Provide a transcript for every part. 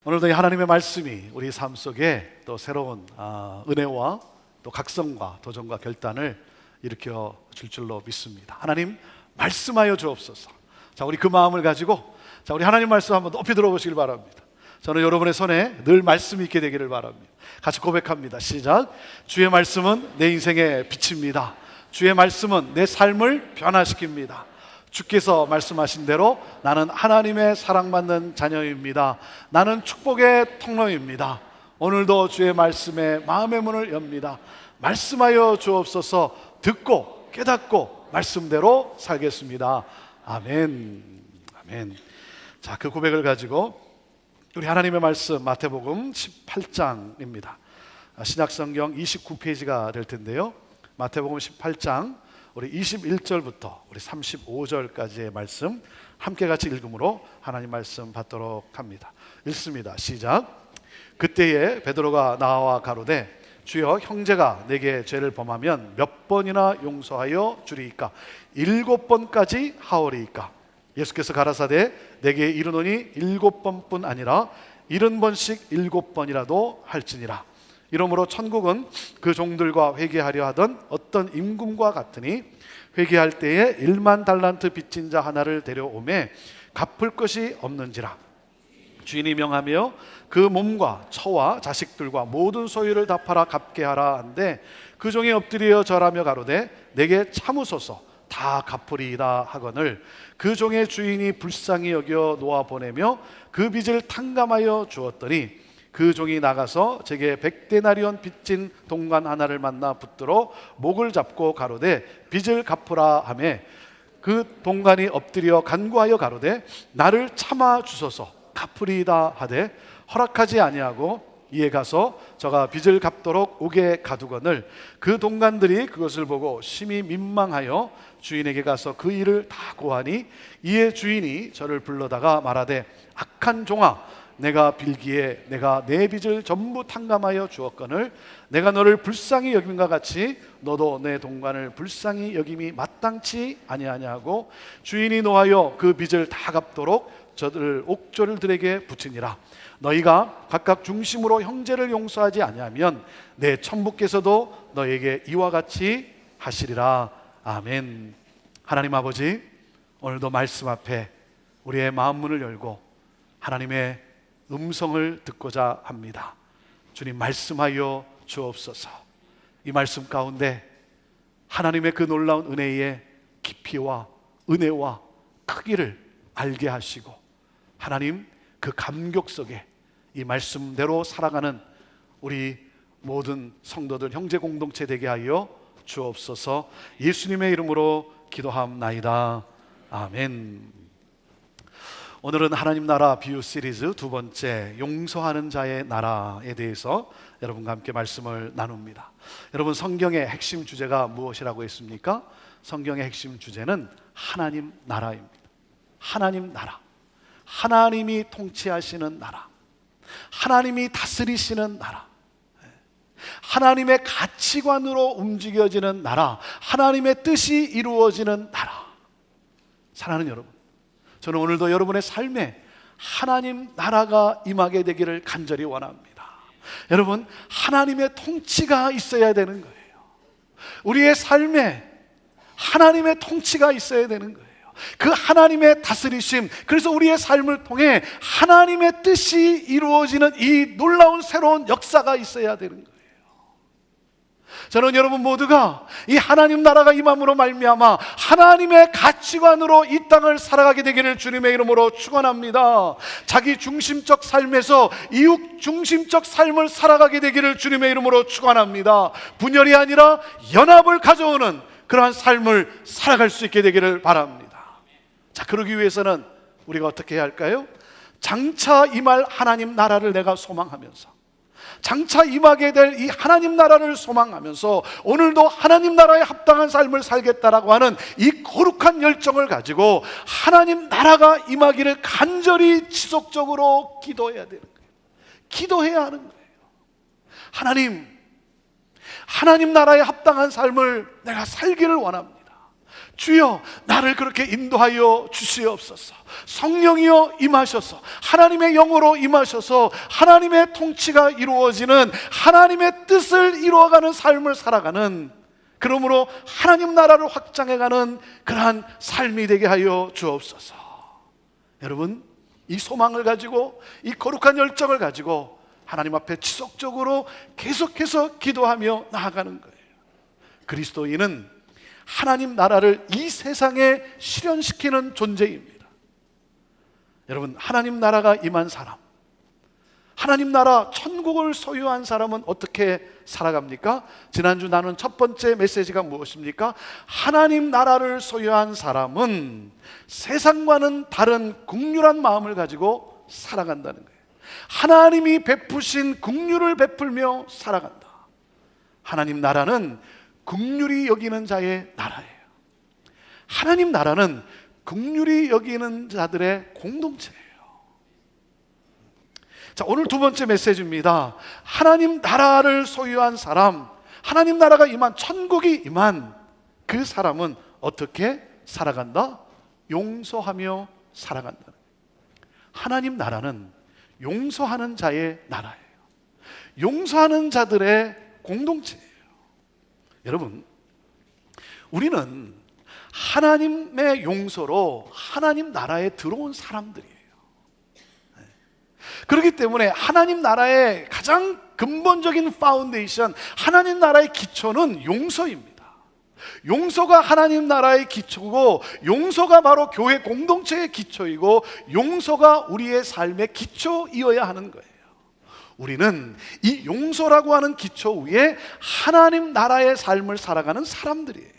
오늘도 이 하나님의 말씀이 우리 삶 속에 또 새로운 은혜와 또 각성과 도전과 결단을 일으켜 줄 줄로 믿습니다. 하나님 말씀하여 주옵소서. 자, 우리 그 마음을 가지고 우리 하나님 말씀 한번 높이 들어보시길 바랍니다. 저는 여러분의 손에 늘 말씀이 있게 되기를 바랍니다. 같이 고백합니다. 시작. 주의 말씀은 내 인생의 빛입니다. 주의 말씀은 내 삶을 변화시킵니다. 주께서 말씀하신 대로 나는 하나님의 사랑받는 자녀입니다. 나는 축복의 통로입니다. 오늘도 주의 말씀에 마음의 문을 엽니다. 말씀하여 주옵소서. 듣고 깨닫고 말씀대로 살겠습니다. 아멘. 아멘. 자, 그 고백을 가지고 우리 하나님의 말씀 마태복음 18장입니다. 신약성경 29페이지가 될 텐데요. 마태복음 18장 우리 21절부터 우리 35절까지의 말씀 함께 같이 읽음으로 하나님 말씀 받도록 합니다. 읽습니다. 시작. 그때에 베드로가 나와 가로되 주여 형제가 내게 죄를 범하면 몇 번이나 용서하여 주리이까? 7번까지 하오리이까? 예수께서 가라사대 내게 이르노니 7번뿐 아니라 70번씩 7번이라도 할지니라. 이러므로 천국은 그 종들과 회개하려 하던 어떤 임금과 같으니 회개할 때에 1만 달란트 빚진 자 하나를 데려오매 갚을 것이 없는지라. 주인이 명하며 그 몸과 처와 자식들과 모든 소유를 다 팔아 갚게 하라 한데 그 종이 엎드려 절하며 가로되 내게 참으소서 다 갚으리이다 하거늘 그 종의 주인이 불쌍히 여겨 놓아 보내며 그 빚을 탕감하여 주었더니 그 종이 나가서 제게 100데나리온 빚진 동관 하나를 만나 붙들어 목을 잡고 가로되 빚을 갚으라 하매 그 동관이 엎드려 간구하여 가로되 나를 참아 주소서 갚으리이다 하되 허락하지 아니하고 이에 가서 저가 빚을 갚도록 옥에 가두거늘 그 동관들이 그것을 보고 심히 민망하여 주인에게 가서 그 일을 다 고하니 이에 주인이 저를 불러다가 말하되 악한 종아 내가 빌기에 내가 내 빚을 전부 탕감하여 주었거늘 내가 너를 불쌍히 여김과 같이 너도 내 동관을 불쌍히 여김이 마땅치 아니하냐고 주인이 노하여 그 빚을 다 갚도록 저들 옥졸들에게 붙이니라. 너희가 각각 중심으로 형제를 용서하지 아니하면 내 천부께서도 너에게 이와 같이 하시리라. 아멘. 하나님 아버지, 오늘도 말씀 앞에 우리의 마음 문을 열고 하나님의 음성을 듣고자 합니다. 주님 말씀하여 주옵소서. 이 말씀 가운데 하나님의 그 놀라운 은혜의 깊이와 은혜와 크기를 알게 하시고 하나님 그 감격 속에 이 말씀대로 살아가는 우리 모든 성도들 형제 공동체 되게 하여 주옵소서. 예수님의 이름으로 기도함나이다. 아멘. 오늘은 하나님 나라 비유 시리즈 두 번째 용서하는 자의 나라에 대해서 여러분과 함께 말씀을 나눕니다. 여러분 성경의 핵심 주제가 무엇이라고 했습니까? 성경의 핵심 주제는 하나님 나라입니다. 하나님 나라, 하나님이 통치하시는 나라, 하나님이 다스리시는 나라, 하나님의 가치관으로 움직여지는 나라, 하나님의 뜻이 이루어지는 나라. 사랑하는 여러분, 저는 오늘도 여러분의 삶에 하나님 나라가 임하게 되기를 간절히 원합니다. 여러분, 하나님의 통치가 있어야 되는 거예요. 우리의 삶에 하나님의 통치가 있어야 되는 거예요. 그 하나님의 다스리심, 그래서 우리의 삶을 통해 하나님의 뜻이 이루어지는 이 놀라운 새로운 역사가 있어야 되는 거예요. 저는 여러분 모두가 이 하나님 나라가 임함으로 말미암아 하나님의 가치관으로 이 땅을 살아가게 되기를 주님의 이름으로 축원합니다. 자기 중심적 삶에서 이웃 중심적 삶을 살아가게 되기를 주님의 이름으로 축원합니다. 분열이 아니라 연합을 가져오는 그러한 삶을 살아갈 수 있게 되기를 바랍니다. 자, 그러기 위해서는 우리가 어떻게 해야 할까요? 장차 임할 하나님 나라를 내가 소망하면서, 장차 임하게 될 이 하나님 나라를 소망하면서 오늘도 하나님 나라에 합당한 삶을 살겠다라고 하는 이 거룩한 열정을 가지고 하나님 나라가 임하기를 간절히 지속적으로 기도해야 되는 거예요. 기도해야 하는 거예요. 하나님 나라에 합당한 삶을 내가 살기를 원합니다. 주여 나를 그렇게 인도하여 주시옵소서. 성령이여 임하셔서 하나님의 영으로 임하셔서 하나님의 통치가 이루어지는, 하나님의 뜻을 이루어가는 삶을 살아가는, 그러므로 하나님 나라를 확장해가는 그러한 삶이 되게 하여 주옵소서. 여러분, 이 소망을 가지고, 이 거룩한 열정을 가지고 하나님 앞에 지속적으로 계속해서 기도하며 나아가는 거예요. 그리스도인은 하나님 나라를 이 세상에 실현시키는 존재입니다. 여러분, 하나님 나라가 임한 사람, 하나님 나라 천국을 소유한 사람은 어떻게 살아갑니까? 지난주 나눈 첫 번째 메시지가 무엇입니까? 하나님 나라를 소유한 사람은 세상과는 다른 긍휼한 마음을 가지고 살아간다는 거예요. 하나님이 베푸신 긍휼을 베풀며 살아간다. 하나님 나라는 긍휼히 여기는 자의 나라예요. 하나님 나라는 긍휼히 여기는 자들의 공동체예요. 자, 오늘 두 번째 메시지입니다. 하나님 나라를 소유한 사람, 하나님 나라가 임한, 천국이 임한 그 사람은 어떻게 살아간다? 용서하며 살아간다. 하나님 나라는 용서하는 자의 나라예요. 용서하는 자들의 공동체예요. 여러분, 우리는 하나님의 용서로 하나님 나라에 들어온 사람들이에요. 그렇기 때문에 하나님 나라의 가장 근본적인 파운데이션, 하나님 나라의 기초는 용서입니다. 용서가 하나님 나라의 기초고, 용서가 바로 교회 공동체의 기초이고, 용서가 우리의 삶의 기초이어야 하는 거예요. 우리는 이 용서라고 하는 기초 위에 하나님 나라의 삶을 살아가는 사람들이에요.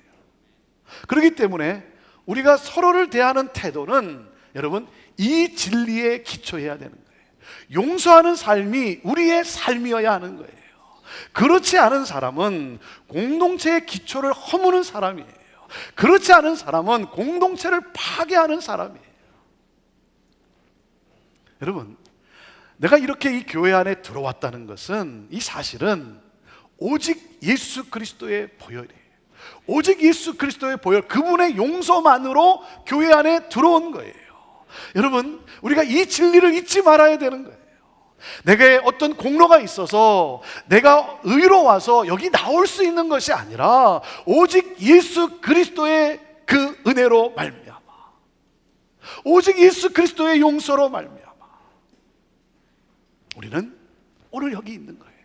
그렇기 때문에 우리가 서로를 대하는 태도는, 여러분, 이 진리에 기초해야 되는 거예요. 용서하는 삶이 우리의 삶이어야 하는 거예요. 그렇지 않은 사람은 공동체의 기초를 허무는 사람이에요. 그렇지 않은 사람은 공동체를 파괴하는 사람이에요. 여러분, 내가 이렇게 이 교회 안에 들어왔다는 것은, 이 사실은 오직 예수 그리스도의 보혈이에요. 오직 예수 그리스도의 보혈, 그분의 용서만으로 교회 안에 들어온 거예요. 여러분, 우리가 이 진리를 잊지 말아야 되는 거예요. 내게 어떤 공로가 있어서 내가 의로워서 여기 나올 수 있는 것이 아니라 오직 예수 그리스도의 그 은혜로 말미암아, 오직 예수 그리스도의 용서로 말미암아 우리는 오늘 여기 있는 거예요.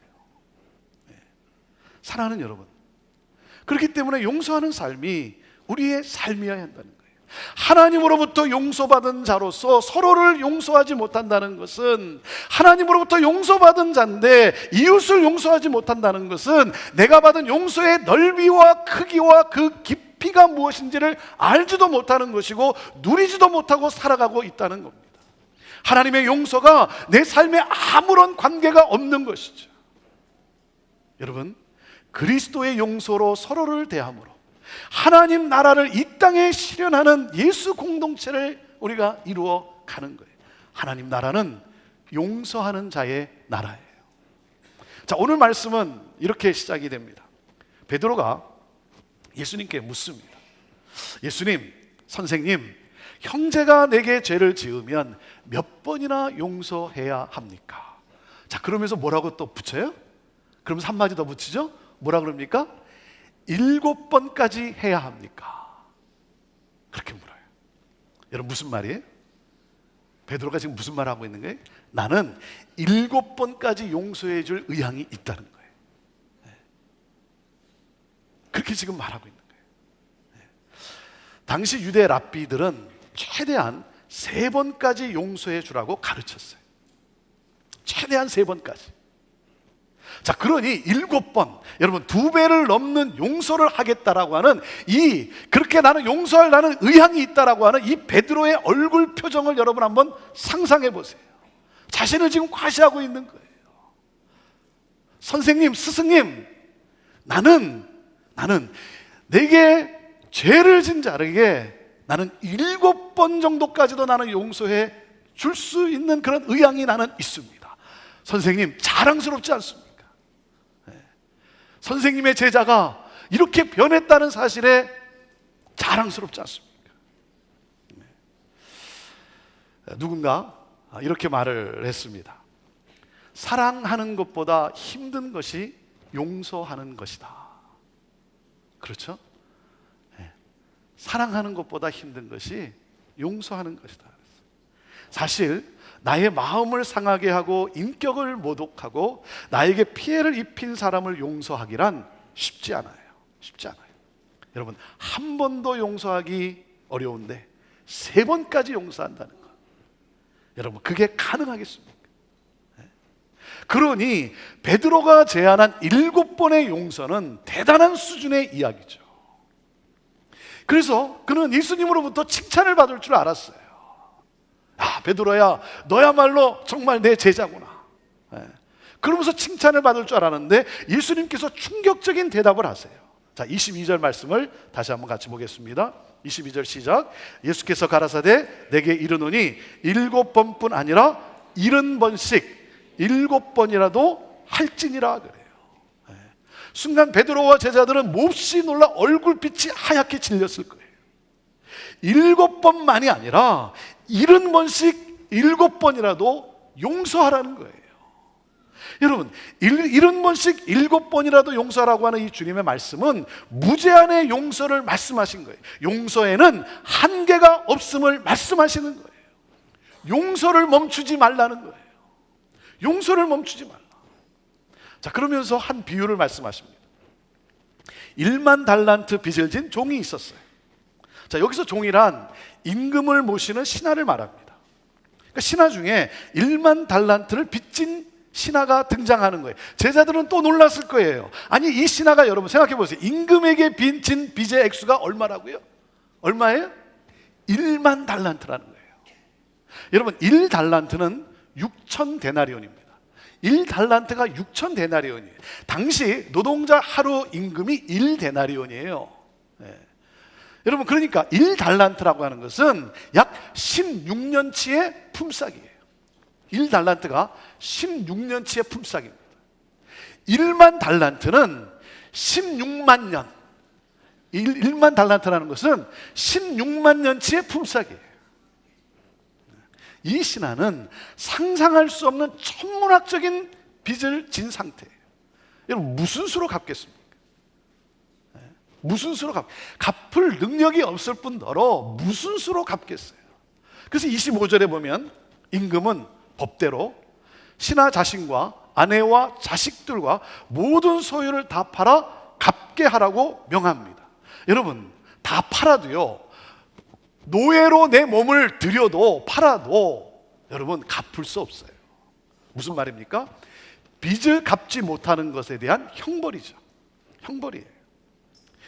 사랑하는 여러분, 그렇기 때문에 용서하는 삶이 우리의 삶이어야 한다는 거예요. 하나님으로부터 용서받은 자로서 서로를 용서하지 못한다는 것은, 하나님으로부터 용서받은 자인데 이웃을 용서하지 못한다는 것은 내가 받은 용서의 넓이와 크기와 그 깊이가 무엇인지를 알지도 못하는 것이고 누리지도 못하고 살아가고 있다는 겁니다. 하나님의 용서가 내 삶에 아무런 관계가 없는 것이죠. 여러분, 그리스도의 용서로 서로를 대함으로 하나님 나라를 이 땅에 실현하는 예수 공동체를 우리가 이루어 가는 거예요. 하나님 나라는 용서하는 자의 나라예요. 자, 오늘 말씀은 이렇게 시작이 됩니다. 베드로가 예수님께 묻습니다. 예수님, 선생님, 형제가 내게 죄를 지으면 몇 번이나 용서해야 합니까? 자, 그러면서 뭐라고 또 붙여요? 그러면서 한마디 더 붙이죠? 뭐라 그럽니까? 7번까지 해야 합니까? 그렇게 물어요. 여러분, 무슨 말이에요? 베드로가 지금 무슨 말을 하고 있는 거예요? 나는 7번까지 용서해 줄 의향이 있다는 거예요. 그렇게 지금 말하고 있는 거예요. 당시 유대 랍비들은 최대한 3번까지 용서해 주라고 가르쳤어요. 최대한 3번까지. 자, 그러니 7번, 여러분 2배를 넘는 용서를 하겠다라고 하는 그렇게 나는 용서할 나는 의향이 있다라고 하는 이 베드로의 얼굴 표정을 여러분 한번 상상해 보세요. 자신을 지금 과시하고 있는 거예요. 선생님, 스승님, 나는 내게 죄를 진 자에게 나는 7번 정도까지도 나는 용서해 줄 수 있는 그런 의향이 나는 있습니다. 선생님, 자랑스럽지 않습니까? 선생님의 제자가 이렇게 변했다는 사실에 자랑스럽지 않습니까? 누군가 이렇게 말을 했습니다. 사랑하는 것보다 힘든 것이 용서하는 것이다. 그렇죠? 사랑하는 것보다 힘든 것이 용서하는 것이다. 사실 나의 마음을 상하게 하고 인격을 모독하고 나에게 피해를 입힌 사람을 용서하기란 쉽지 않아요. 쉽지 않아요. 여러분, 한 번도 용서하기 어려운데 3번까지 용서한다는 것, 여러분, 그게 가능하겠습니까? 그러니 베드로가 제안한 7번의 용서는 대단한 수준의 이야기죠. 그래서 그는 예수님으로부터 칭찬을 받을 줄 알았어요. 아, 베드로야, 너야말로 정말 내 제자구나. 그러면서 칭찬을 받을 줄 알았는데 예수님께서 충격적인 대답을 하세요. 자, 22절 말씀을 다시 한번 같이 보겠습니다. 22절 시작. 예수께서 가라사대 내게 이르노니 7번뿐 아니라 70번씩 7번이라도 할지니라 그래요. 순간 베드로와 제자들은 몹시 놀라 얼굴빛이 하얗게 질렸을 거예요. 7번만이 아니라 70번씩 7번이라도 용서하라는 거예요. 여러분, 70번씩 7번이라도 용서하라고 하는 이 주님의 말씀은 무제한의 용서를 말씀하신 거예요. 용서에는 한계가 없음을 말씀하시는 거예요. 용서를 멈추지 말라는 거예요. 용서를 멈추지 말라. 자, 그러면서 한 비유를 말씀하십니다. 1만 달란트 빚을 진 종이 있었어요. 자, 여기서 종이란 임금을 모시는 신하를 말합니다. 그러니까 신하 중에 1만 달란트를 빚진 신하가 등장하는 거예요. 제자들은 또 놀랐을 거예요. 아니, 이 신하가, 여러분 생각해 보세요. 임금에게 빚진 빚의 액수가 얼마라고요? 얼마예요? 1만 달란트라는 거예요. 여러분, 1달란트는 6천 데나리온입니다. 1달란트가 6천 데나리온이에요. 당시 노동자 하루 임금이 1데나리온이에요. 여러분, 그러니까 1달란트라고 하는 것은 약 16년치의 품삯이에요. 1달란트가 16년치의 품삯입니다. 1만 달란트는 16만 년. 1만 달란트라는 것은 16만 년치의 품삯이에요. 이 신하는 상상할 수 없는 천문학적인 빚을 진 상태예요. 여러분, 무슨 수로 갚겠습니까? 무슨 수로 갚을 능력이 없을 뿐더러 무슨 수로 갚겠어요? 그래서 25절에 보면 임금은 법대로 신하 자신과 아내와 자식들과 모든 소유를 다 팔아 갚게 하라고 명합니다. 여러분, 다 팔아도요, 노예로 내 몸을 들여도 팔아도 여러분 갚을 수 없어요. 무슨 말입니까? 빚을 갚지 못하는 것에 대한 형벌이죠. 형벌이에요.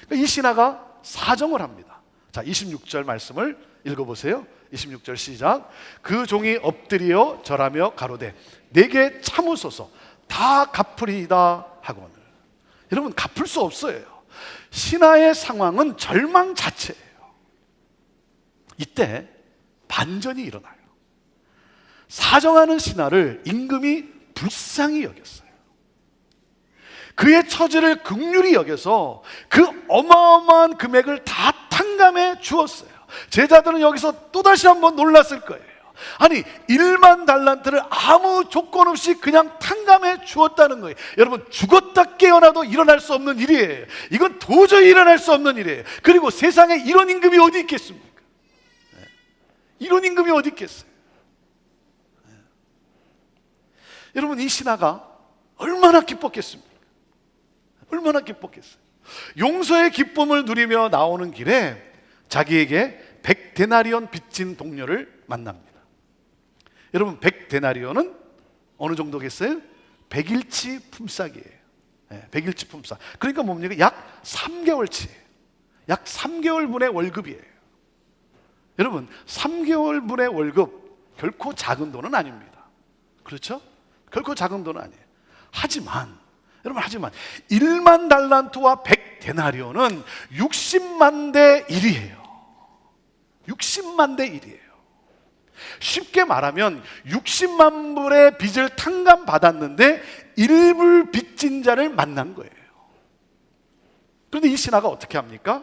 그러니까 이 신하가 사정을 합니다. 자, 26절 말씀을 읽어보세요. 26절 시작. 그 종이 엎드려 절하며 가로되 내게 참으소서 다 갚으리이다 하거늘. 여러분, 갚을 수 없어요. 신하의 상황은 절망 자체예요. 이때 반전이 일어나요. 사정하는 신하를 임금이 불쌍히 여겼어요. 그의 처지를 긍휼히 여겨서 그 어마어마한 금액을 다 탕감해 주었어요. 제자들은 여기서 또다시 한번 놀랐을 거예요. 아니, 1만 달란트를 아무 조건 없이 그냥 탕감해 주었다는 거예요. 여러분, 죽었다 깨어나도 일어날 수 없는 일이에요. 이건 도저히 일어날 수 없는 일이에요. 그리고 세상에 이런 임금이 어디 있겠습니까? 이런 임금이 어디 있겠어요? 여러분, 이 신하가 얼마나 기뻤겠습니까? 얼마나 기뻤겠어요? 용서의 기쁨을 누리며 나오는 길에 자기에게 100데나리온 빚진 동료를 만납니다. 여러분, 100데나리온은 어느 정도겠어요? 100일치 품삯이에요. 100일치 품삯. 그러니까 뭡니까? 약 3개월치예요. 약 3개월분의 월급이에요. 여러분, 3개월분의 월급 결코 작은 돈은 아닙니다. 그렇죠? 결코 작은 돈은 아니에요. 하지만 1만 달란트와 100데나리온은 60만 대 1이에요. 60만 대 1이에요. 쉽게 말하면 60만 불의 빚을 탕감받았는데 1불 빚진 자를 만난 거예요. 그런데 이 신하가 어떻게 합니까?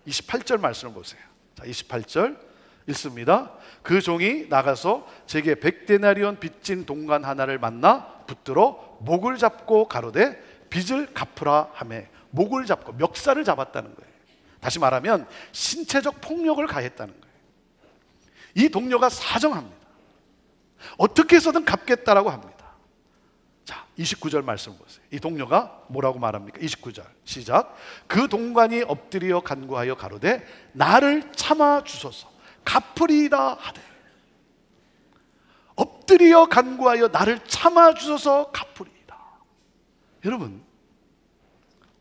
28절 말씀을 보세요. 자, 28절 읽습니다. 그 종이 나가서 제게 100데나리온 빚진 동관 하나를 만나 붙들어 목을 잡고 가로되 빚을 갚으라 하며, 목을 잡고 멱살을 잡았다는 거예요. 다시 말하면 신체적 폭력을 가했다는 거예요. 이 동료가 사정합니다. 어떻게 해서든 갚겠다라고 합니다. 자, 29절 말씀 보세요. 이 동료가 뭐라고 말합니까? 29절 시작. 그 동관이 엎드려 간구하여 가로되 나를 참아 주소서 갚으리이다 하되. 엎드려 간구하여 나를 참아 주소서 갚으리이다. 여러분,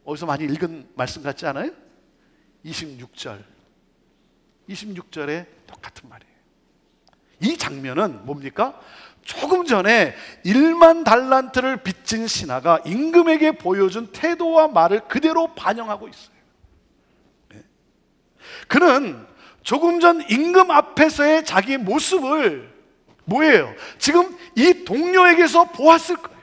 어디서 많이 읽은 말씀 같지 않아요? 26절에 똑같은 말이에요. 이 장면은 뭡니까? 조금 전에 1만 달란트를 빚진 신하가 임금에게 보여준 태도와 말을 그대로 반영하고 있어요. 그는 조금 전 임금 앞에서의 자기 모습을 뭐예요? 지금 이 동료에게서 보았을 거예요.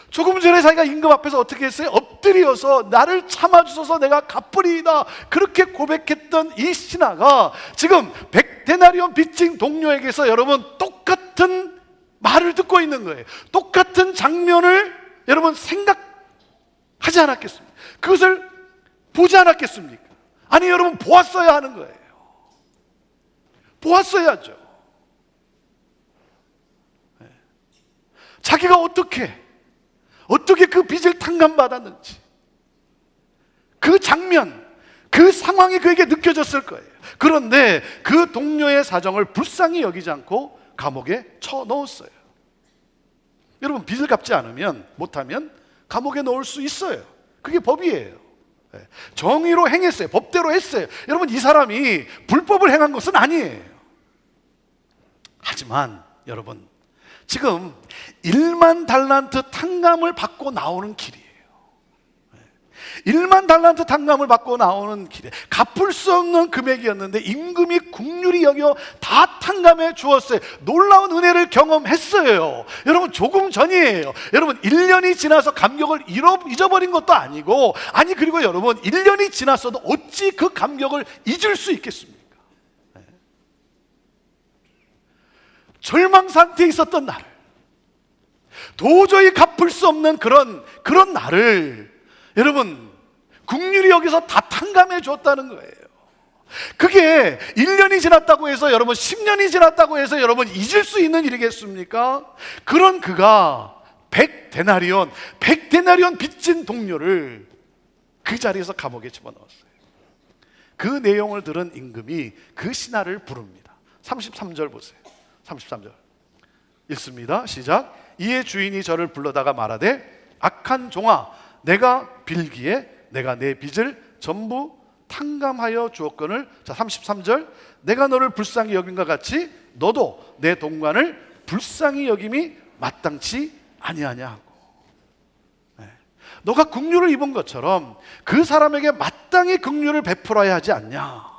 조금 전에 자기가 임금 앞에서 어떻게 했어요? 엎드려서 나를 참아주소서 내가 갚으리이다 그렇게 고백했던 이 신하가 지금 100데나리온 빚진 동료에게서 여러분 똑같은 말을 듣고 있는 거예요. 똑같은 장면을 여러분 생각하지 않았겠습니까? 그것을 보지 않았겠습니까? 아니 여러분 보았어야 하는 거예요. 보았어야죠. 자기가 어떻게 그 빚을 탕감받았는지 그 장면, 그 상황이 그에게 느껴졌을 거예요. 그런데 그 동료의 사정을 불쌍히 여기지 않고 감옥에 쳐넣었어요. 여러분 빚을 갚지 않으면, 못하면 감옥에 넣을 수 있어요. 그게 법이에요. 정의로 행했어요. 법대로 했어요. 여러분 이 사람이 불법을 행한 것은 아니에요. 하지만 여러분 지금 1만 달란트 탕감을 받고 나오는 길이에요. 1만 달란트 탕감을 받고 나오는 길에 갚을 수 없는 금액이었는데 임금이 긍휼히 여겨 다 탕감해 주었어요. 놀라운 은혜를 경험했어요. 여러분 조금 전이에요. 여러분 1년이 지나서 감격을 잊어버린 것도 아니고, 아니 그리고 여러분 1년이 지났어도 어찌 그 감격을 잊을 수 있겠습니까? 절망 상태에 있었던 나를, 도저히 갚을 수 없는 그런 나를 여러분 긍휼히 여기서 다 탕감해 줬다는 거예요. 그게 1년이 지났다고 해서 여러분 10년이 지났다고 해서 여러분 잊을 수 있는 일이겠습니까? 그런 그가 100데나리온 빚진 동료를 그 자리에서 감옥에 집어넣었어요. 그 내용을 들은 임금이 그 신하를 부릅니다. 33절 보세요. 33절 읽습니다. 시작. 이에 주인이 저를 불러다가 말하되 악한 종아, 내가 빌기에 내가 내 빚을 전부 탕감하여 주었거늘. 자 33절. 내가 너를 불쌍히 여긴과 같이 너도 내 동관을 불쌍히 여김이 마땅치 아니하냐 하고. 너가 긍휼을 입은 것처럼 그 사람에게 마땅히 긍휼을 베풀어야 하지 않냐.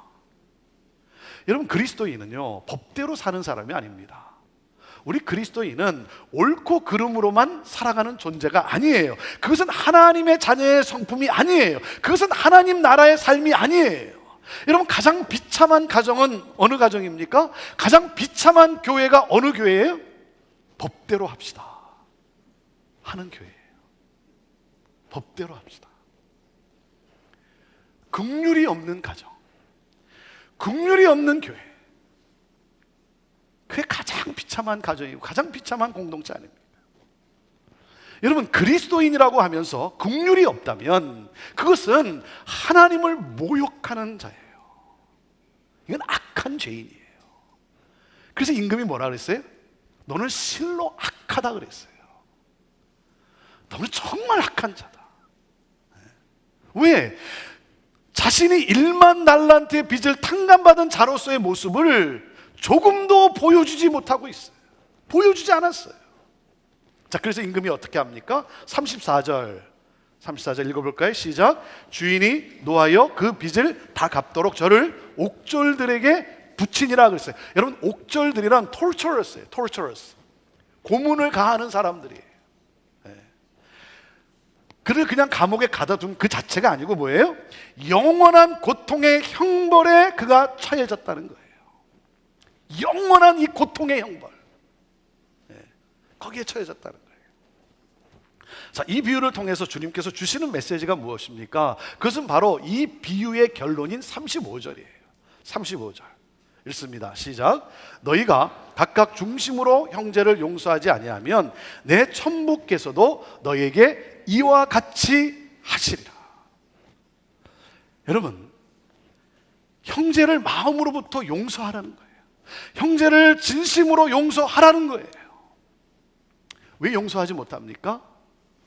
여러분 그리스도인은요 법대로 사는 사람이 아닙니다. 우리 그리스도인은 옳고 그름으로만 살아가는 존재가 아니에요. 그것은 하나님의 자녀의 성품이 아니에요. 그것은 하나님 나라의 삶이 아니에요. 여러분 가장 비참한 가정은 어느 가정입니까? 가장 비참한 교회가 어느 교회예요? 법대로 합시다 하는 교회예요. 법대로 합시다. 긍휼이 없는 가정, 긍휼이 없는 교회, 그게 가장 비참한 가정이고 가장 비참한 공동체 아닙니까? 여러분 그리스도인이라고 하면서 긍휼이 없다면 그것은 하나님을 모욕하는 자예요. 이건 악한 죄인이에요. 그래서 임금이 뭐라 그랬어요? 너는 실로 악하다 그랬어요. 너는 정말 악한 자다. 왜? 자신이 1만 달란트의 빚을 탕감받은 자로서의 모습을 조금도 보여주지 못하고 있어요. 보여주지 않았어요. 자, 그래서 임금이 어떻게 합니까? 34절 읽어볼까요? 시작. 주인이 노하여 그 빚을 다 갚도록 저를 옥졸들에게 붙이니라 그랬어요. 여러분 옥졸들이란 torturer스예요. torturers. 고문을 가하는 사람들이에요. 그를 그냥 감옥에 가둬둔 그 자체가 아니고 뭐예요? 영원한 고통의 형벌에 그가 처해졌다는 거예요. 영원한 이 고통의 형벌, 거기에 처해졌다는 거예요. 자, 이 비유를 통해서 주님께서 주시는 메시지가 무엇입니까? 그것은 바로 이 비유의 결론인 35절이에요 35절 읽습니다. 시작. 너희가 각각 중심으로 형제를 용서하지 아니하면 내 천부께서도 너희에게 이와 같이 하시리라. 여러분, 형제를 마음으로부터 용서하라는 거예요. 형제를 진심으로 용서하라는 거예요. 왜 용서하지 못합니까?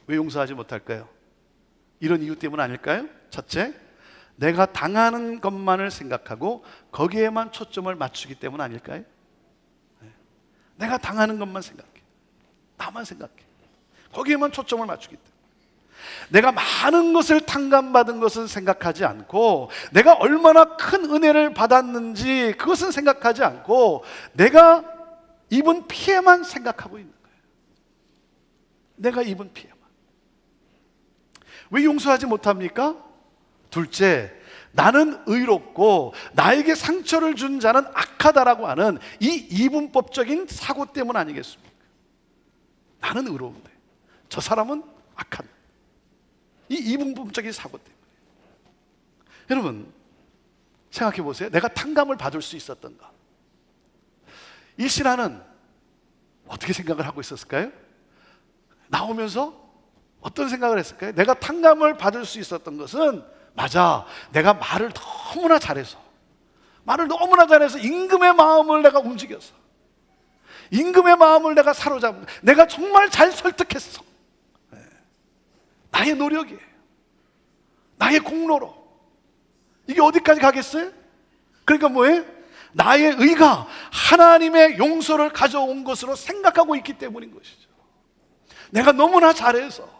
왜 용서하지 못할까요? 이런 이유 때문 아닐까요? 첫째, 내가 당하는 것만을 생각하고 거기에만 초점을 맞추기 때문 아닐까요? 내가 당하는 것만 생각해, 나만 생각해, 거기에만 초점을 맞추기 때문에. 내가 많은 것을 탕감받은 것은 생각하지 않고, 내가 얼마나 큰 은혜를 받았는지 그것은 생각하지 않고, 내가 입은 피해만 생각하고 있는 거예요. 내가 입은 피해만. 왜 용서하지 못합니까? 둘째, 나는 의롭고 나에게 상처를 준 자는 악하다라고 하는 이 이분법적인 사고 때문 아니겠습니까? 나는 의로운데 저 사람은 악한, 이 이분법적인 사고 때문에. 여러분, 생각해 보세요. 내가 탕감을 받을 수 있었던가? 이 신하는 어떻게 생각을 하고 있었을까요? 나오면서 어떤 생각을 했을까요? 내가 탕감을 받을 수 있었던 것은, 맞아, 내가 말을 너무나 잘해서 임금의 마음을 내가 움직여서, 임금의 마음을 내가 사로잡은, 내가 정말 잘 설득했어. 나의 노력이에요. 나의 공로로. 이게 어디까지 가겠어요? 그러니까 뭐예요? 나의 의가 하나님의 용서를 가져온 것으로 생각하고 있기 때문인 것이죠. 내가 너무나 잘해서,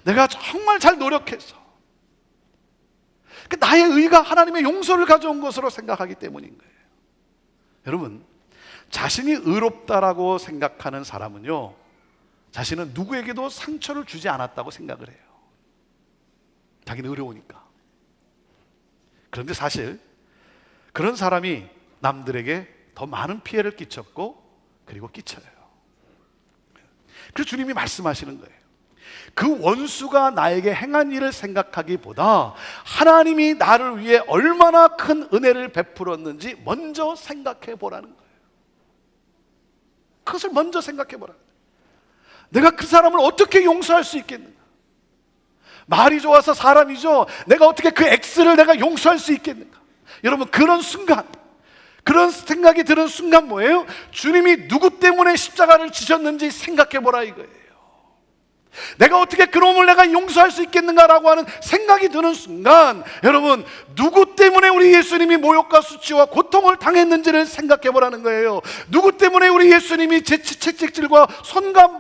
내가 정말 잘 노력해서, 나의 의가 하나님의 용서를 가져온 것으로 생각하기 때문인 거예요. 여러분, 자신이 의롭다라고 생각하는 사람은요, 자신은 누구에게도 상처를 주지 않았다고 생각을 해요. 자기는 의로우니까. 그런데 사실 그런 사람이 남들에게 더 많은 피해를 끼쳤고, 그리고 끼쳐요. 그래서 주님이 말씀하시는 거예요. 그 원수가 나에게 행한 일을 생각하기보다 하나님이 나를 위해 얼마나 큰 은혜를 베풀었는지 먼저 생각해 보라는 거예요. 그것을 먼저 생각해 보라는 거예요. 내가 그 사람을 어떻게 용서할 수 있겠는가? 말이 좋아서 사람이죠. 내가 어떻게 그 X를 내가 용서할 수 있겠는가? 여러분, 그런 순간, 그런 생각이 드는 순간 뭐예요? 주님이 누구 때문에 십자가를 지셨는지 생각해 보라 이거예요. 내가 어떻게 그놈을 내가 용서할 수 있겠는가라고 하는 생각이 드는 순간, 여러분, 누구 때문에 우리 예수님이 모욕과 수치와 고통을 당했는지를 생각해 보라는 거예요. 누구 때문에 우리 예수님이 채찍질과 손감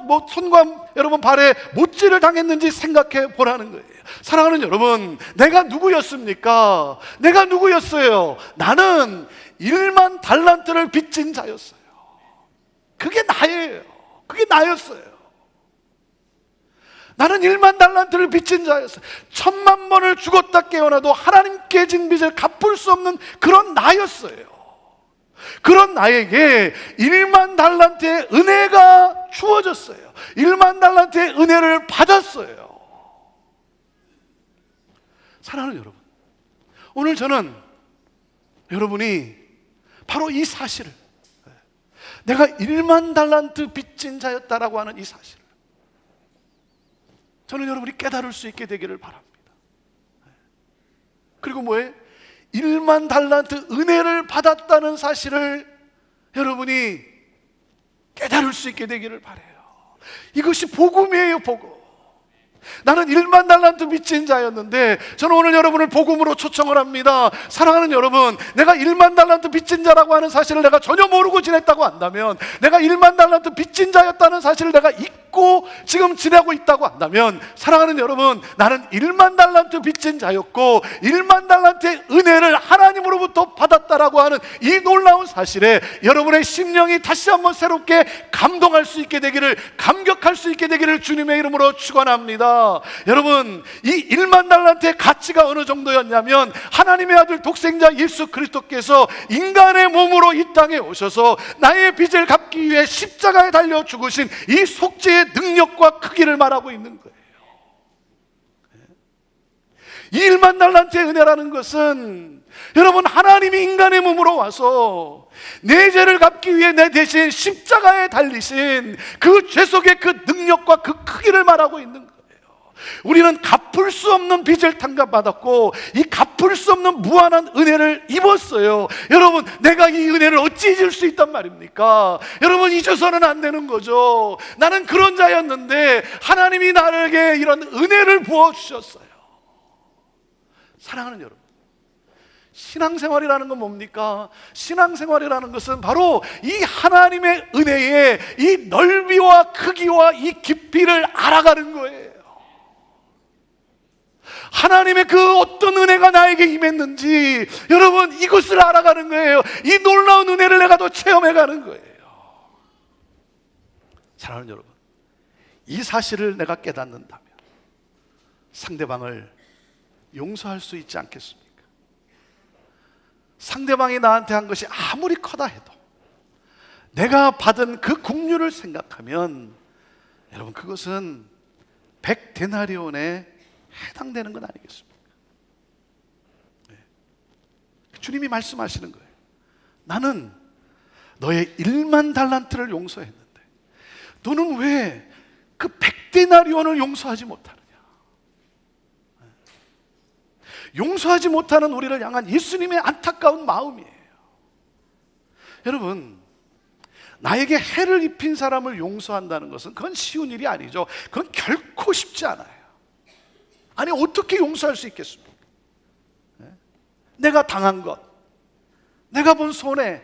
여러분 발에 못질을 당했는지 생각해 보라는 거예요. 사랑하는 여러분, 내가 누구였습니까? 내가 누구였어요? 나는 1만 달란트를 빚진 자였어요. 그게 나예요. 그게 나였어요. 나는 1만 달란트를 빚진 자였어요. 1000만 번을 죽었다 깨어나도 하나님께 진 빚을 갚을 수 없는 그런 나였어요. 그런 나에게 1만 달란트의 은혜가 주어졌어요. 1만 달란트의 은혜를 받았어요. 사랑하는 여러분, 오늘 저는 여러분이 바로 이 사실을, 내가 1만 달란트 빚진 자였다라고 하는 이 사실을, 저는 여러분이 깨달을 수 있게 되기를 바랍니다. 그리고 뭐예요? 1만 달란트 은혜를 받았다는 사실을 여러분이 깨달을 수 있게 되기를 바라요. 이것이 복음이에요, 복음. 나는 1만 달란트 빚진 자였는데, 저는 오늘 여러분을 복음으로 초청을 합니다. 사랑하는 여러분, 내가 1만 달란트 빚진 자라고 하는 사실을 내가 전혀 모르고 지냈다고 한다면, 내가 1만 달란트 빚진 자였다는 사실을 내가 믿고 지금 지내고 있다고 한다면, 사랑하는 여러분, 나는 1만 달란트 빚진 자였고 1만 달란트의 은혜를 하나님으로부터 받았다라고 하는 이 놀라운 사실에 여러분의 심령이 다시 한번 새롭게 감동할 수 있게 되기를, 감격할 수 있게 되기를 주님의 이름으로 축원합니다. 여러분, 이 1만 달란트의 가치가 어느 정도였냐면, 하나님의 아들 독생자 예수 그리스도께서 인간의 몸으로 이 땅에 오셔서 나의 빚을 갚기 위해 십자가에 달려 죽으신 이 속죄의 능력과 크기를 말하고 있는 거예요. 이 1만 달란트의 은혜라는 것은, 여러분, 하나님이 인간의 몸으로 와서 내 죄를 갚기 위해 내 대신 십자가에 달리신 그 죄 속의 그 능력과 그 크기를 말하고 있는 거예요. 우리는 갚을 수 없는 빚을 탕감받았고 이 갚을 수 없는 무한한 은혜를 입었어요. 여러분, 내가 이 은혜를 어찌 잊을 수 있단 말입니까? 여러분, 잊어서는 안 되는 거죠. 나는 그런 자였는데 하나님이 나에게 이런 은혜를 부어주셨어요. 사랑하는 여러분, 신앙생활이라는 건 뭡니까? 신앙생활이라는 것은 바로 이 하나님의 은혜의 이 넓이와 크기와 이 깊이를 알아가는 거예요. 하나님의 그 어떤 은혜가 나에게 임했는지, 여러분, 이것을 알아가는 거예요. 이 놀라운 은혜를 내가 더 체험해가는 거예요. 사랑하는 여러분, 이 사실을 내가 깨닫는다면 상대방을 용서할 수 있지 않겠습니까? 상대방이 나한테 한 것이 아무리 커다 해도 내가 받은 그 긍휼을 생각하면, 여러분, 그것은 100데나리온에 해당되는 건 아니겠습니까? 네. 주님이 말씀하시는 거예요. 나는 너의 1만 달란트를 용서했는데 너는 왜 그 100데나리온을 용서하지 못하느냐? 네. 용서하지 못하는 우리를 향한 예수님의 안타까운 마음이에요. 여러분, 나에게 해를 입힌 사람을 용서한다는 것은 그건 쉬운 일이 아니죠. 그건 결코 쉽지 않아요. 아니, 어떻게 용서할 수 있겠습니까? 내가 당한 것, 내가 본 손해,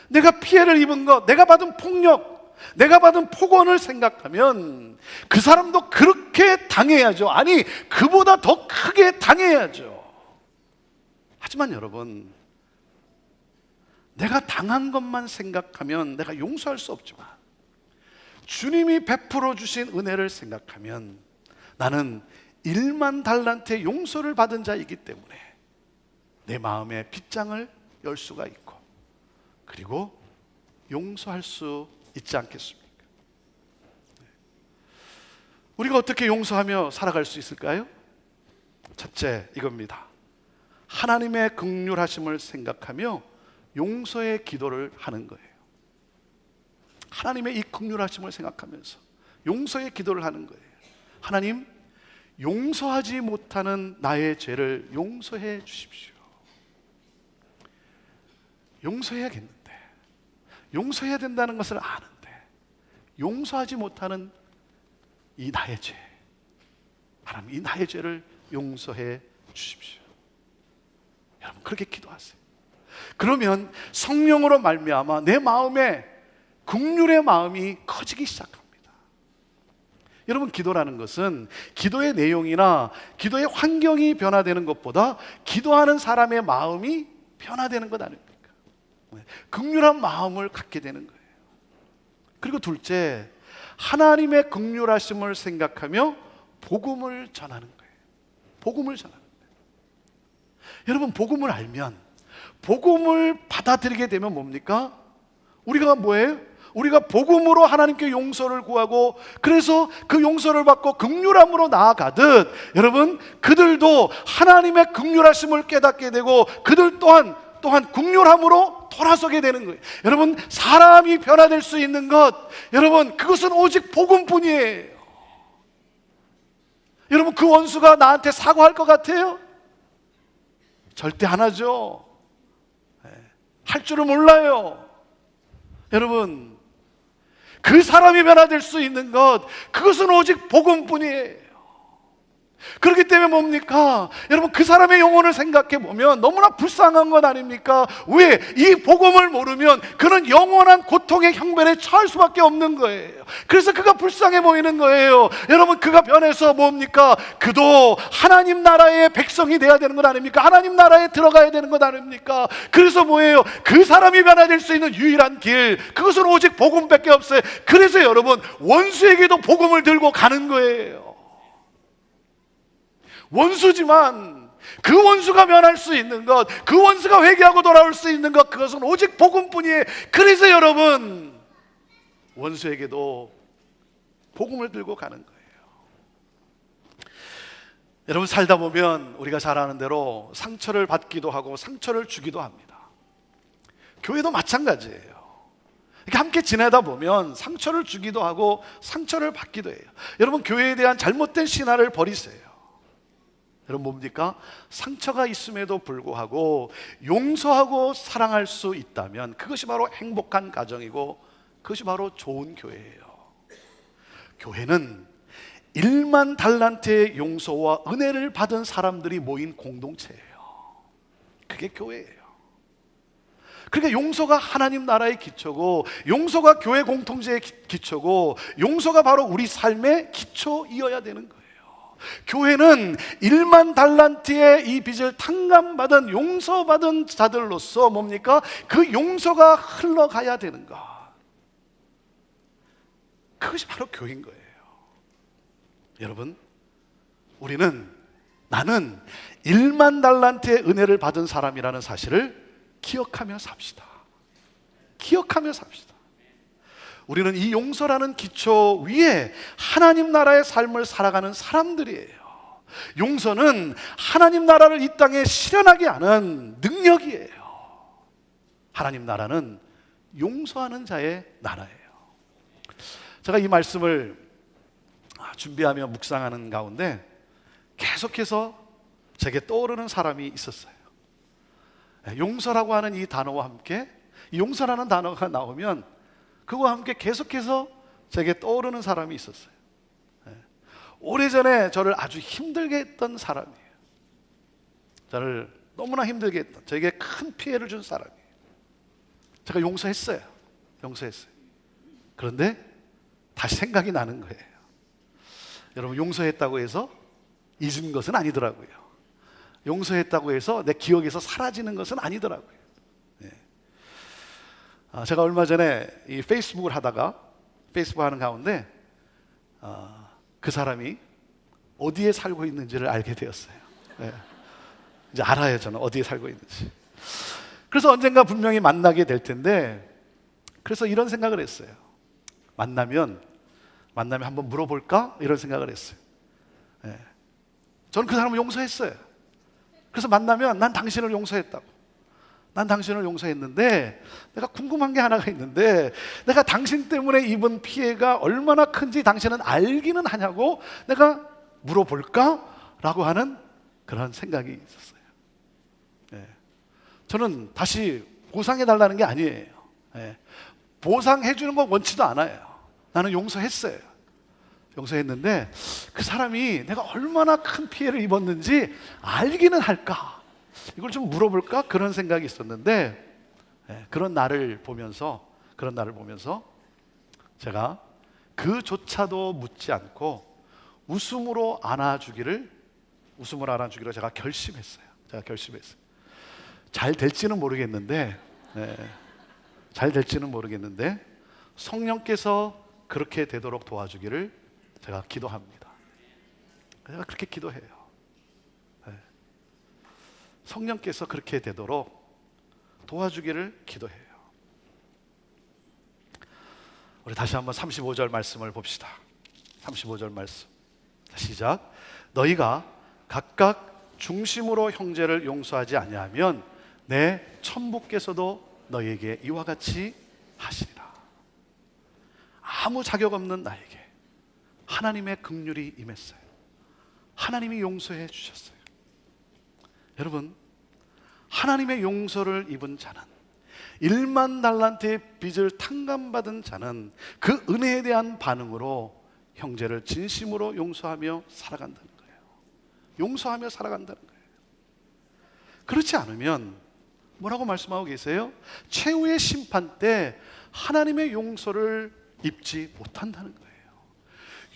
내가 피해를 입은 것, 내가 받은 폭력, 내가 받은 폭언을 생각하면 그 사람도 그렇게 당해야죠. 아니, 그보다 더 크게 당해야죠. 하지만 여러분, 내가 당한 것만 생각하면 내가 용서할 수 없지만 주님이 베풀어 주신 은혜를 생각하면 나는 1만 달란트의 용서를 받은 자이기 때문에 내 마음의 빗장을 열 수가 있고, 그리고 용서할 수 있지 않겠습니까? 우리가 어떻게 용서하며 살아갈 수 있을까요? 첫째, 이겁니다. 하나님의 긍휼하심을 생각하며 용서의 기도를 하는 거예요. 하나님의 이 긍휼하심을 생각하면서 용서의 기도를 하는 거예요. 하나님, 용서하지 못하는 나의 죄를 용서해 주십시오. 용서해야겠는데, 용서해야 된다는 것을 아는데 용서하지 못하는 이 나의 죄, 하나님, 이 나의 죄를 용서해 주십시오. 여러분, 그렇게 기도하세요. 그러면 성령으로 말미암아 내 마음에 긍휼의 마음이 커지기 시작합니다. 여러분, 기도라는 것은 기도의 내용이나 기도의 환경이 변화되는 것보다 기도하는 사람의 마음이 변화되는 것 아닙니까? 긍휼한 마음을 갖게 되는 거예요. 그리고 둘째, 하나님의 긍휼하심을 생각하며 복음을 전하는 거예요. 복음을 전하는 거예요. 여러분, 복음을 알면, 복음을 받아들이게 되면 뭡니까? 우리가 뭐예요? 우리가 복음으로 하나님께 용서를 구하고, 그래서 그 용서를 받고 긍휼함으로 나아가듯, 여러분, 그들도 하나님의 긍휼하심을 깨닫게 되고 그들 또한 긍휼함으로 돌아서게 되는 거예요. 여러분, 사람이 변화될 수 있는 것, 여러분, 그것은 오직 복음뿐이에요. 여러분, 그 원수가 나한테 사과할 것 같아요? 절대 안 하죠. 할 줄을 몰라요. 여러분, 그 사람이 변화될 수 있는 것, 그것은 오직 복음뿐이에요. 그렇기 때문에 뭡니까? 여러분, 그 사람의 영혼을 생각해 보면 너무나 불쌍한 것 아닙니까? 왜? 이 복음을 모르면 그는 영원한 고통의 형벌에 처할 수밖에 없는 거예요. 그래서 그가 불쌍해 보이는 거예요. 여러분, 그가 변해서 뭡니까? 그도 하나님 나라의 백성이 돼야 되는 것 아닙니까? 하나님 나라에 들어가야 되는 것 아닙니까? 그래서 뭐예요? 그 사람이 변화될 수 있는 유일한 길, 그것은 오직 복음밖에 없어요. 그래서 여러분, 원수에게도 복음을 들고 가는 거예요. 원수지만 그 원수가 면할 수 있는 것, 그 원수가 회개하고 돌아올 수 있는 것, 그것은 오직 복음뿐이에요. 그래서 여러분, 원수에게도 복음을 들고 가는 거예요. 여러분, 살다 보면 우리가 잘 아는 대로 상처를 받기도 하고 상처를 주기도 합니다. 교회도 마찬가지예요. 이렇게 함께 지내다 보면 상처를 주기도 하고 상처를 받기도 해요. 여러분, 교회에 대한 잘못된 신화를 버리세요. 여러분, 뭡니까? 상처가 있음에도 불구하고 용서하고 사랑할 수 있다면 그것이 바로 행복한 가정이고 그것이 바로 좋은 교회예요. 교회는 1만 달란트의 용서와 은혜를 받은 사람들이 모인 공동체예요. 그게 교회예요. 그러니까 용서가 하나님 나라의 기초고, 용서가 교회 공동체의 기초고, 용서가 바로 우리 삶의 기초이어야 되는 거예요. 교회는 1만 달란트의 이 빚을 탕감받은, 용서받은 자들로서 뭡니까? 그 용서가 흘러가야 되는 것, 그것이 바로 교회인 거예요. 여러분, 나는 1만 달란트의 은혜를 받은 사람이라는 사실을 기억하며 삽시다. 기억하며 삽시다. 우리는 이 용서라는 기초 위에 하나님 나라의 삶을 살아가는 사람들이에요. 용서는 하나님 나라를 이 땅에 실현하게 하는 능력이에요. 하나님 나라는 용서하는 자의 나라예요. 제가 이 말씀을 준비하며 묵상하는 가운데 계속해서 제게 떠오르는 사람이 있었어요. 용서라고 하는 이 단어와 함께, 이 용서라는 단어가 나오면 그와 함께 계속해서 제게 떠오르는 사람이 있었어요. 오래전에 저를 아주 힘들게 했던 사람이에요. 저를 너무나 힘들게 했던, 저에게 큰 피해를 준 사람이에요. 제가 용서했어요. 그런데 다시 생각이 나는 거예요. 여러분, 용서했다고 해서 잊은 것은 아니더라고요. 용서했다고 해서 내 기억에서 사라지는 것은 아니더라고요. 제가 얼마 전에 이 페이스북을 하다가, 페이스북 하는 가운데 그 사람이 어디에 살고 있는지를 알게 되었어요. 이제 알아요, 저는 어디에 살고 있는지. 그래서 언젠가 분명히 만나게 될 텐데, 그래서 이런 생각을 했어요. 만나면 한번 물어볼까? 이런 생각을 했어요. 저는 그 사람을 용서했어요. 그래서 만나면 난 당신을 용서했다고. 난 당신을 용서했는데 내가 궁금한 게 하나가 있는데, 내가 당신 때문에 입은 피해가 얼마나 큰지 당신은 알기는 하냐고 내가 물어볼까? 라고 하는 그런 생각이 있었어요. 저는 다시 보상해달라는 게 아니에요. 보상해주는 건 원치도 않아요. 나는 용서했어요. 용서했는데 그 사람이 내가 얼마나 큰 피해를 입었는지 알기는 할까? 이걸 좀 물어볼까? 그런 생각이 있었는데, 그런 날을 보면서 제가 그조차도 묻지 않고 웃음으로 안아주기를 제가 결심했어요. 잘 될지는 모르겠는데 성령께서 그렇게 되도록 도와주기를 제가 기도합니다. 제가 그렇게 기도해요. 성령께서 그렇게 되도록 도와주기를 기도해요. 우리 다시 한번 35절 말씀을 봅시다. 35절 말씀 시작. 너희가 각각 중심으로 형제를 용서하지 아니하면 내 천부께서도 너희에게 이와 같이 하시리라. 아무 자격 없는 나에게 하나님의 긍휼이 임했어요. 하나님이 용서해 주셨어요. 여러분, 하나님의 용서를 입은 자는, 1만 달란트의 빚을 탕감받은 자는 그 은혜에 대한 반응으로 형제를 진심으로 용서하며 살아간다는 거예요. 용서하며 살아간다는 거예요. 그렇지 않으면 뭐라고 말씀하고 계세요? 최후의 심판 때 하나님의 용서를 입지 못한다는 거예요.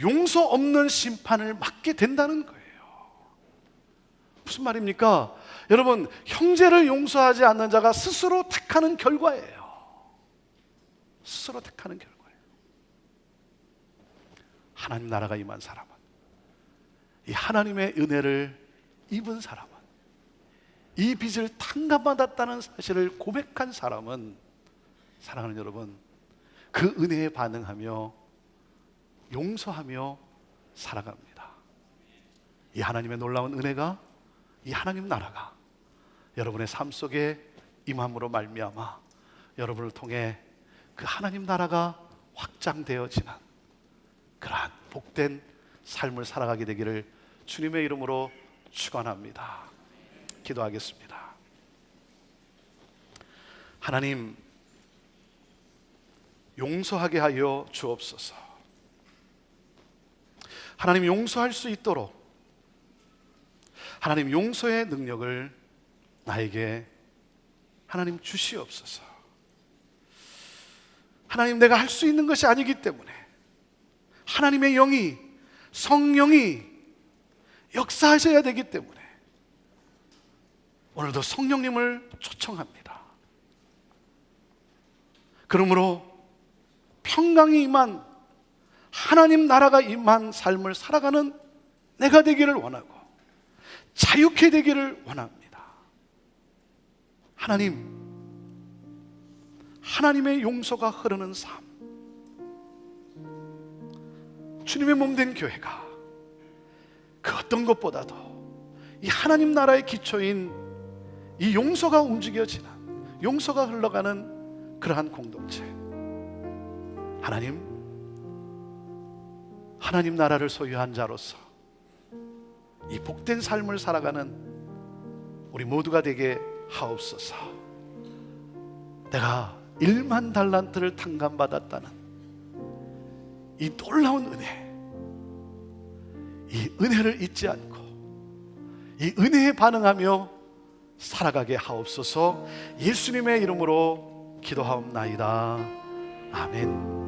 용서 없는 심판을 맞게 된다는 거예요. 무슨 말입니까? 여러분, 형제를 용서하지 않는 자가 스스로 택하는 결과예요. 스스로 택하는 결과예요. 하나님 나라가 임한 사람은, 이 하나님의 은혜를 입은 사람은, 이 빚을 탕감받았다는 사실을 고백한 사람은, 사랑하는 여러분, 그 은혜에 반응하며 용서하며 살아갑니다. 이 하나님의 놀라운 은혜가, 이 하나님 나라가 여러분의 삶 속에 임함으로 말미암아 여러분을 통해 그 하나님 나라가 확장되어지는 그러한 복된 삶을 살아가게 되기를 주님의 이름으로 축원합니다. 기도하겠습니다. 하나님, 용서하게 하여 주옵소서. 하나님, 용서할 수 있도록 하나님 용서의 능력을 나에게 하나님 주시옵소서. 하나님, 내가 할 수 있는 것이 아니기 때문에 하나님의 영이, 성령이 역사하셔야 되기 때문에 오늘도 성령님을 초청합니다. 그러므로 평강이 임한, 하나님 나라가 임한 삶을 살아가는 내가 되기를 원하고 자유케 되기를 원합니다. 하나님, 하나님의 용서가 흐르는 삶, 주님의 몸된 교회가 그 어떤 것보다도 이 하나님 나라의 기초인 이 용서가 움직여지는, 용서가 흘러가는 그러한 공동체, 하나님 나라를 소유한 자로서 이 복된 삶을 살아가는 우리 모두가 되게 하옵소서. 내가 1만 달란트를 탕감받았다는 이 놀라운 은혜, 이 은혜를 잊지 않고 이 은혜에 반응하며 살아가게 하옵소서. 예수님의 이름으로 기도하옵나이다. 아멘.